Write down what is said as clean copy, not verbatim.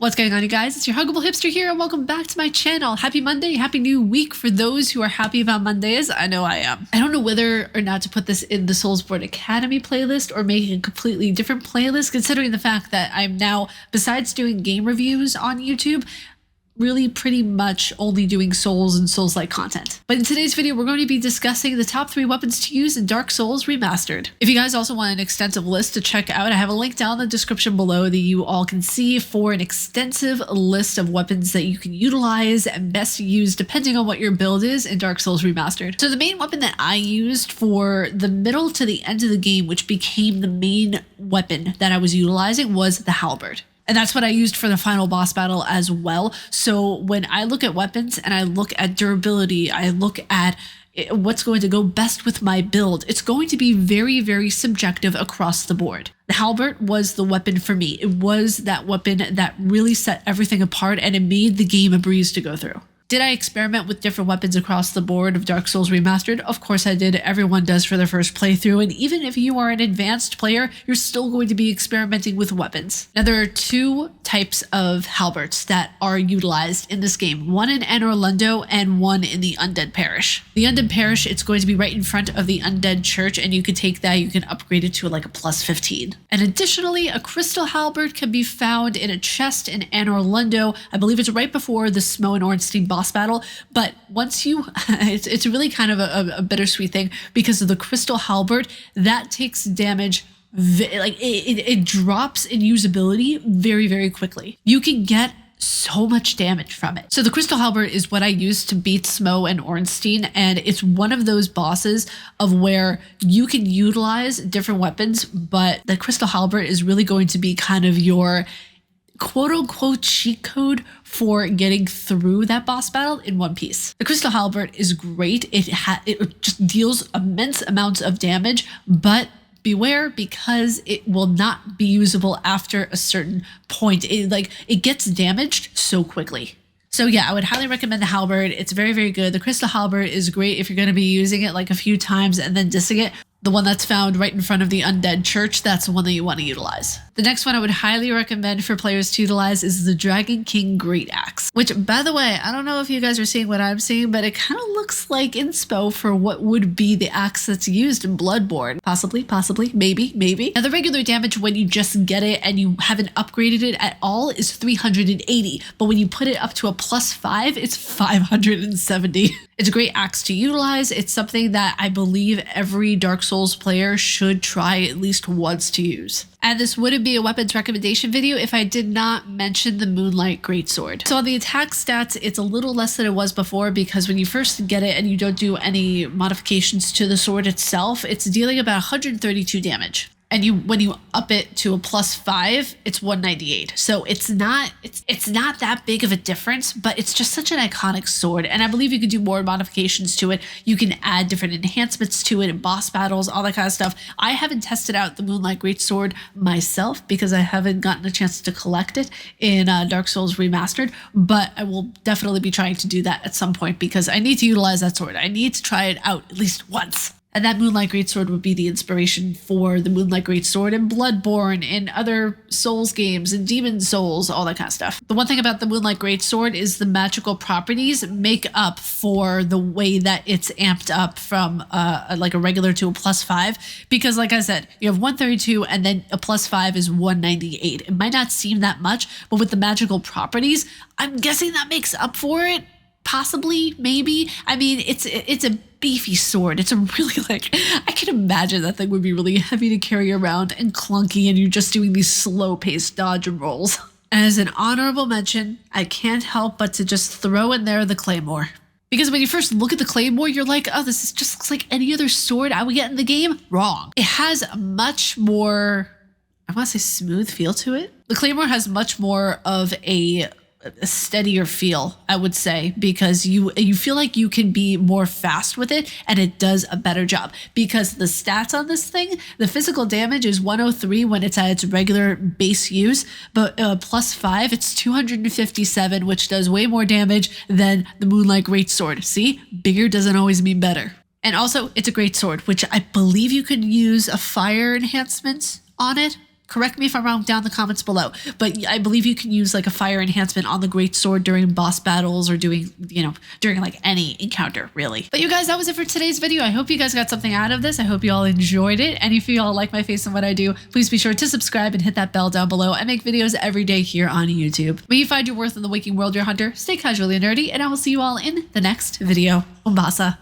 What's going on, you guys? It's your Huggable Hipster here, and welcome back to my channel. Happy Monday, happy new week for those who are happy about Mondays. I know I am. I don't know whether or not to put this in the Soulsborne Academy playlist or make a completely different playlist, considering the fact that I'm now, besides doing game reviews on YouTube, really pretty much only doing Souls and Souls-like content. But in today's video, we're going to be discussing the top 3 weapons to use in Dark Souls Remastered. If you guys also want an extensive list to check out, I have a link down in the description below that you all can see for an extensive list of weapons that you can utilize and best use depending on what your build is in Dark Souls Remastered. So the main weapon that I used for the middle to the end of the game, which became the main weapon that I was utilizing, was the Halberd. And that's what I used for the final boss battle as well. So when I look at weapons and I look at durability, I look at what's going to go best with my build, it's going to be very, very subjective across the board. The Halberd was the weapon for me. It was that weapon that really set everything apart, and it made the game a breeze to go through. Did I experiment with different weapons across the board of Dark Souls Remastered? Of course I did. Everyone does for their first playthrough, and even if you are an advanced player, you're still going to be experimenting with weapons. Now, there are 2 types of halberds that are utilized in this game, one in Anor Londo and one in the Undead Parish. The Undead Parish, it's going to be right in front of the Undead Church, and you can take that, you can upgrade it to like a plus 15. And additionally, a crystal halberd can be found in a chest in Anor Londo. I believe it's right before the Smo and Ornstein boss battle, but once you it's really kind of a bittersweet thing, because of the crystal halberd that takes damage, like it drops in usability very, very quickly. You can get so much damage from it. So the crystal halberd is what I used to beat Smo and Ornstein, and it's one of those bosses of where you can utilize different weapons, but the crystal halberd is really going to be kind of your quote-unquote cheat code for getting through that boss battle in one piece. The crystal halberd is great. It just deals immense amounts of damage, but beware, because it will not be usable after a certain point. It gets damaged so quickly. So yeah, I would highly recommend the halberd. It's very, very good. The crystal halberd is great if you're going to be using it like a few times and then dissing it. The one that's found right in front of the Undead Church, that's the one that you want to utilize. The next one I would highly recommend for players to utilize is the Dragon King Great Axe, which, by the way, I don't know if you guys are seeing what I'm seeing, but it kind of looks like inspo for what would be the axe that's used in Bloodborne. Possibly, maybe. Now, the regular damage when you just get it and you haven't upgraded it at all is 380, but when you put it up to a plus 5, it's 570. It's a great axe to utilize. It's something that I believe every Dark Souls player should try at least once to use. And this wouldn't be a weapons recommendation video if I did not mention the Moonlight Greatsword. So on the attack stats, it's a little less than it was before, because when you first get it and you don't do any modifications to the sword itself, it's dealing about 132 damage. And when you up it to a plus 5, it's 198. So it's not that big of a difference, but it's just such an iconic sword. And I believe you could do more modifications to it. You can add different enhancements to it in boss battles, all that kind of stuff. I haven't tested out the Moonlight Greatsword myself because I haven't gotten a chance to collect it in Dark Souls Remastered, but I will definitely be trying to do that at some point because I need to utilize that sword. I need to try it out at least once. And that Moonlight Greatsword would be the inspiration for the Moonlight Greatsword in Bloodborne, in other Souls games, in Demon Souls, all that kind of stuff. The one thing about the Moonlight Greatsword is the magical properties make up for the way that it's amped up from like a regular to a plus 5. Because like I said, you have 132 and then a plus 5 is 198. It might not seem that much, but with the magical properties, I'm guessing that makes up for it. Possibly, maybe. I mean, it's a beefy sword. It's a really, I can imagine that thing would be really heavy to carry around and clunky, and you're just doing these slow-paced dodge and rolls. As an honorable mention, I can't help but to just throw in there the Claymore. Because when you first look at the Claymore, you're like, oh, this just looks like any other sword I would get in the game. Wrong. It has a much more, I want to say, smooth feel to it. The Claymore has much more of a steadier feel, I would say, because you feel like you can be more fast with it, and it does a better job. Because the stats on this thing, the physical damage is 103 when it's at its regular base use, but plus 5, it's 257, which does way more damage than the Moonlight Greatsword. See, bigger doesn't always mean better. And also, it's a great sword, which I believe you could use a fire enhancement on it. Correct me if I'm wrong down in the comments below, but I believe you can use like a fire enhancement on the greatsword during boss battles or during like any encounter, really. But you guys, that was it for today's video. I hope you guys got something out of this. I hope you all enjoyed it. And if you all like my face and what I do, please be sure to subscribe and hit that bell down below. I make videos every day here on YouTube. May you find your worth in the waking world, your hunter. Stay casually nerdy, and I will see you all in the next video. Umbasa.